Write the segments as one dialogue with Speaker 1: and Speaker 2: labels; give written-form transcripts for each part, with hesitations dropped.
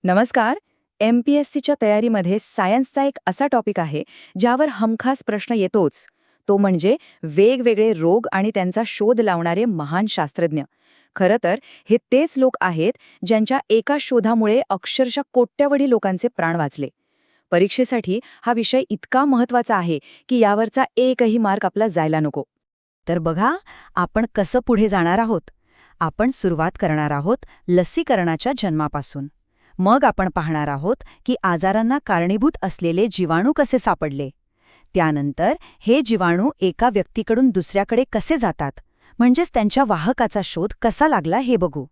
Speaker 1: नमस्कार. MPSCच्या तयारीमध्ये सायन्सचा एक असा टॉपिक आहे ज्यावर हमखास प्रश्न येतोच. तो म्हणजे वेगवेगळे रोग आणि त्यांचा शोध लावणारे महान शास्त्रज्ञ. खरं तर हे तेच लोक आहेत ज्यांच्या एका शोधामुळे अक्षरशः कोट्यवधी लोकांचे प्राण वाचले. परीक्षेसाठी हा विषय इतका महत्त्वाचा आहे की यावरचा एकही मार्क आपला जायला नको.
Speaker 2: तर बघा, आपण कसं पुढे जाणार आहोत. आपण सुरुवात करणार आहोत लसीकरणाच्या जन्मापासून. मग आपण पाहणार आहोत की आजारांना कारणीभूत असलेले जीवाणू कसे सापडले. त्यानंतर हे जीवाणू एका व्यक्तीकडून दुसऱ्याकडे कसे जातात, म्हणजेच त्यांच्या वाहकाचा शोध कसा लागला हे बघू.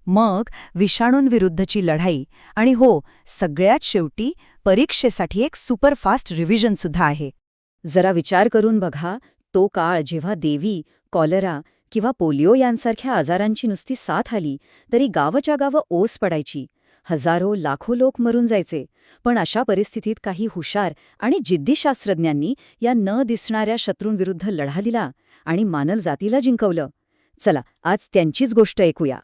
Speaker 2: मग विषाणूंविरुद्धची लढाई आणि हो, सगळ्यात शेवटी परीक्षेसाठी एक सुपरफास्ट रिव्हिजनसुद्धा आहे.
Speaker 1: जरा विचार करून बघा, तो काळ जेव्हा देवी, कॉलरा किंवा पोलिओ यांसारख्या आजारांची नुसती साथ आली तरी गावच्या गावं ओस पडायची. हजारो लाखो लोक मरून जायचे. पण अशा परिस्थितीत काही हुशार आणि जिद्दी शास्त्रज्ञांनी या न दिसणाऱ्या शत्रूंविरुद्ध लढा दिला आणि मानवजातीला जिंकवलं. चला, आज त्यांचीच गोष्ट ऐकूया.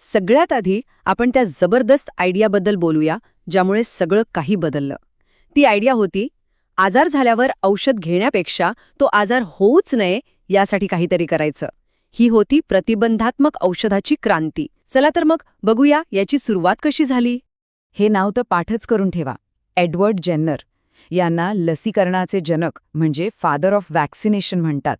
Speaker 1: सगळ्यात आधी आपण त्या जबरदस्त आयडियाबद्दल बोलूया ज्यामुळे सगळं काही बदललं. ती आयडिया होती, आजार झाल्यावर औषध घेण्यापेक्षा तो आजार होऊच नये यासाठी काहीतरी करायचं. ही होती प्रतिबंधात्मक औषधाची क्रांती. चला तर मग बघूया याची सुरुवात कशी झाली. हे नाव तर पाठच करून ठेवा. एडवर्ड जेन्नर यांना लसीकरणाचे जनक म्हणजे फादर ऑफ वॅक्सिनेशन म्हणतात.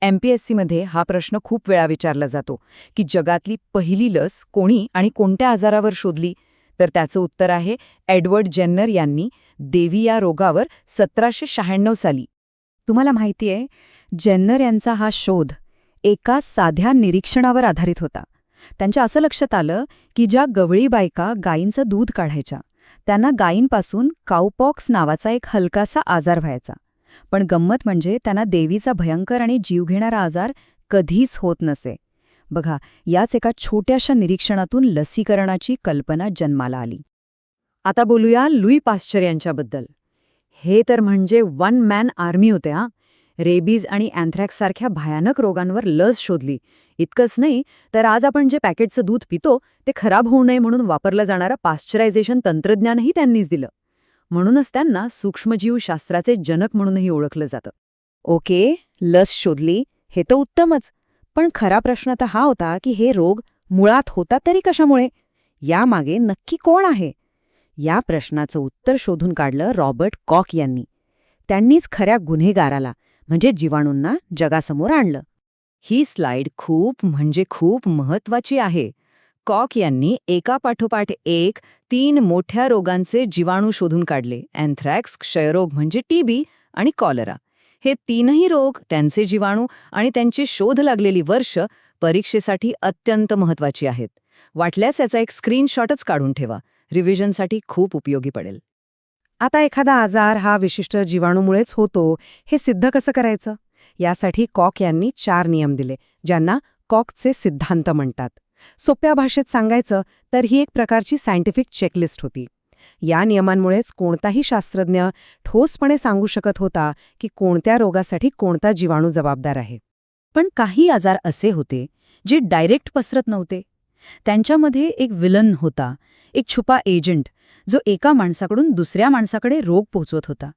Speaker 1: MPSCमध्ये हा प्रश्न खूप वेळा विचारला जातो की जगातली पहिली लस कोणी आणि कोणत्या आजारावर शोधली. तर त्याचं उत्तर आहे एडवर्ड जेन्नर यांनी देवी या रोगावर 1796 साली. तुम्हाला माहितीये, जेन्नर यांचा हा शोध एका साध्या निरीक्षणावर आधारित होता. त्यांच्या असं लक्षात आलं की ज्या गवळी बायका गायींचं दूध काढायच्या त्यांना गायींपासून काउपॉक्स नावाचा एक हलकासा आजार व्हायचा. पण गंमत म्हणजे त्यांना देवीचा भयंकर आणि जीव घेणारा आजार कधीच होत नसे. बघा, याच एका छोट्याशा निरीक्षणातून लसीकरणाची कल्पना जन्माला आली. आता बोलूया लुई पाश्चर यांच्याबद्दल. हे तर म्हणजे वन मॅन आर्मी होते. रेबीज आणि अँथ्रॅक्ससारख्या भयानक रोगांवर लस शोधली. इतकंच नाही तर आज आपण जे पॅकेटचं दूध पितो ते खराब होऊ नये म्हणून वापरलं जाणारं पाश्चरायझेशन तंत्रज्ञानही त्यांनीच दिलं. म्हणूनच त्यांना सूक्ष्मजीवशास्त्राचे जनक म्हणूनही ओळखलं जातं. ओके, लस शोधली हे तर उत्तमच, पण खरा प्रश्न तर हा होता की हे रोग मुळात होतात तरी कशामुळे? यामागे नक्की कोण आहे? या प्रश्नाचं उत्तर शोधून काढलं रॉबर्ट कॉक यांनी. त्यांनीच खऱ्या गुन्हेगाराला म्हणजे जीवाणूंना जगासमोर आणलं. ही स्लाइड खूप महत्वाची आहे. कॉक यांनी एकापाठोपाठ एक 3 मोठ्या रोगांचे जीवाणू शोधून काढले. अँथ्रॅक्स, क्षयरोग म्हणजे TB आणि कॉलरा. हे 3ही रोग, त्यांचे जीवाणू आणि त्यांची शोध लागलेली वर्ष परीक्षेसाठी अत्यंत महत्वाची आहेत. वाटल्यास याचा एक स्क्रीनशॉटच काढून ठेवा. रिव्हिजनसाठी खूप उपयोगी पडेल. आता एखादा आजार हा विशिष्ट जीवाणूमुळेच होतो हे सिद्ध कसं करायचं? यासाठी कॉक यांनी 4 नियम दिले, ज्यांना कॉकचे सिद्धांत म्हणतात. सोप्या भाषेत सांगायचं तर ही एक प्रकारची सायंटिफिक चेकलिस्ट होती. या नियमांमुळेच कोणताही शास्त्रज्ञ ठोसपणे सांगू शकत होता की कोणत्या रोगासाठी कोणता जीवाणू जबाबदार आहे. पण काही आजार असे होते जे डायरेक्ट पसरत नव्हते. त्यांच्यामध्ये एक विलन होता, एक छुपा एजंट, जो एका माणसाकडून दुसऱ्या माणसाकडे रोग पोहोचवत होता.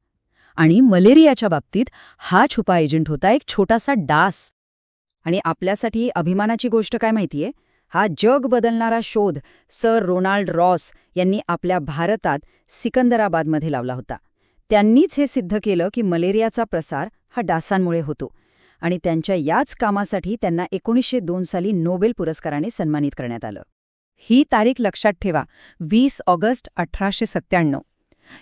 Speaker 1: आणि मलेरियाच्या बाबतीत हा छुपा एजंट होता एक छोटासा डास. आणि आपल्यासाठी अभिमानाची गोष्ट काय माहितीये? हा जग बदलणारा शोध सर रोनाल्ड रॉस यांनी आपल्या भारतात सिकंदराबादमध्ये लावला होता. त्यांनीच हे सिद्ध केलं की मलेरियाचा प्रसार हा डासांमुळे होतो. आणि त्यांच्या याच कामासाठी त्यांना 1902 साली नोबेल पुरस्काराने सन्मानित करण्यात आलं. ही तारीख लक्षात ठेवा, 20 ऑगस्ट 1897.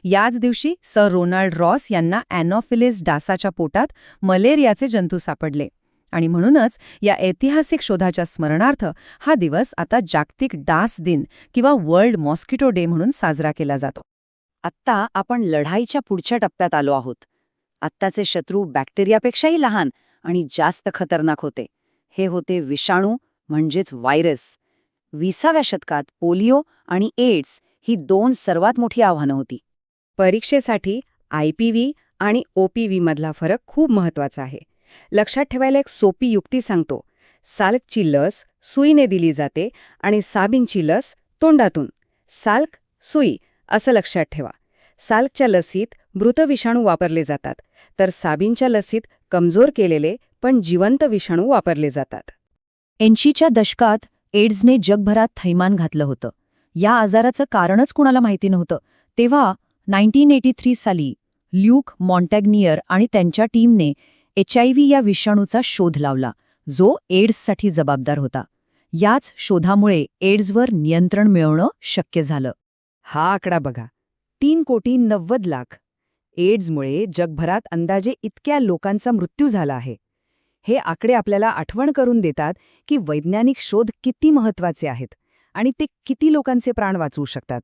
Speaker 1: याच दिवशी सर रोनाल्ड रॉस यांना ॲनॉफिलिस डासाच्या पोटात मलेरियाचे जंतू सापडले. आणि म्हणूनच या ऐतिहासिक शोधाच्या स्मरणार्थ हा दिवस आता जागतिक डास दिन किंवा वर्ल्ड मॉस्किटो डे म्हणून साजरा केला जातो. आत्ता आपण लढाईच्या पुढच्या टप्प्यात आलो आहोत. आत्ताचे शत्रू बॅक्टेरियापेक्षाही लहान आणि जास्त खतरनाक होते. हे होते विषाणू म्हणजेच व्हायरस. 20व्या शतकात पोलिओ आणि एड्स ही 2 सर्वात मोठी आव्हानं होती. परीक्षेसाठी IPV आणि OPV मधला फरक खूप महत्वाचा आहे. लक्षात ठेवायला एक सोपी युक्ती सांगतो. साल्कची लस सुईने दिली जाते आणि साबींची लस तोंडातून. साल्क सुई असं लक्षात ठेवा. साल्कच्या लसीत मृत विषाणू वापरले जातात, तर साबींच्या लसीत कमजोर केलेले पण जिवंत विषाणू वापरले जातात.
Speaker 2: 80च्या दशकात एड्सने जगभरात थैमान घातलं होतं. या आजाराचं कारणच कुणाला माहिती नव्हतं. तेव्हा 1983 साली ल्यूक मॉन्टॅग्नियर आणि त्यांच्या टीमने HIV या विषाणूचा शोध लावला, जो एड्ससाठी जबाबदार होता. याच शोधामुळे एड्सवर नियंत्रण मिळवणं शक्य झालं.
Speaker 1: हा आकडा बघा, 3,90,00,000. एड्समुळे जगभरात अंदाजे इतक्या लोकांचा मृत्यू झाला आहे. हे आकडे आपल्याला आठवण करून देतात की वैज्ञानिक शोध किती महत्वाचे आहेत आणि ते किती लोकांचे प्राण वाचवू शकतात.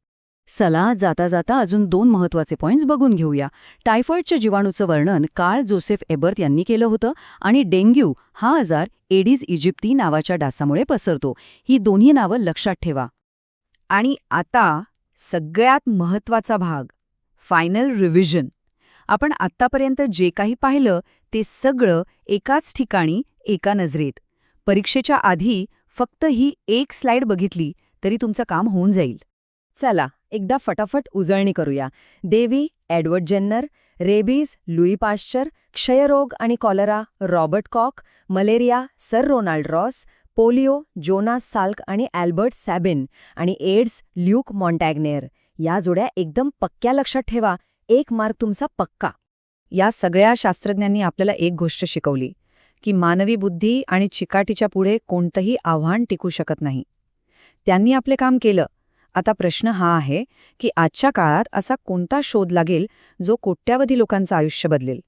Speaker 1: चला जाता जाता अजून 2 महत्वाचे पॉइंट्स बघून घेऊया. टायफॉइडच्या जीवाणूचं वर्णन कार्ल जोसेफ एबर्थ यांनी केलं होतं आणि डेंग्यू हा आजार एडिस इजिप्ती नावाच्या डासामुळे पसरतो. ही दोन्ही नावं लक्षात ठेवा. आणि आता सगळ्यात महत्वाचा भाग, फायनल रिव्हिजन. आपण आत्तापर्यंत जे काही पाहिलं ते सगळं एकाच ठिकाणी, एका नजरेत. परीक्षेच्या आधी फक्त ही एक स्लाइड बघितली तरी तुमचं काम होऊन जाईल. चला एकदा फटाफट उजळणी करूया. देवी, Edward Jenner, rabies, Louis Pasteur, क्षयरोग आणि cholera, Robert Koch, malaria, Sir Ronald Ross, polio, Jonas Salk आणि अल्बर्ट सॅबिन, आणि एड्स, ल्यूक मॉन्टॅग्नेर. या जोड्या एकदम पक्क्या लक्षात ठेवा. 1 मार्क तुमचा पक्का. या सगळ्या शास्त्रज्ञांनी आपल्याला एक गोष्ट शिकवली, की मानवी बुद्धी आणि चिकाटीच्या पुढे कोणतंही आव्हान टिकू शकत नाही. त्यांनी आपले काम केलं. आता प्रश्न हा आहे की आजच्या काळात असा कोणता शोध लागेल जो कोट्यावधी लोकांचं आयुष्य बदलेल.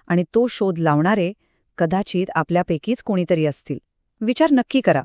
Speaker 1: आणि तो शोध लावणारे कदाचित आपल्यापैकीच कोणीतरी असतील. विचार नक्की करा.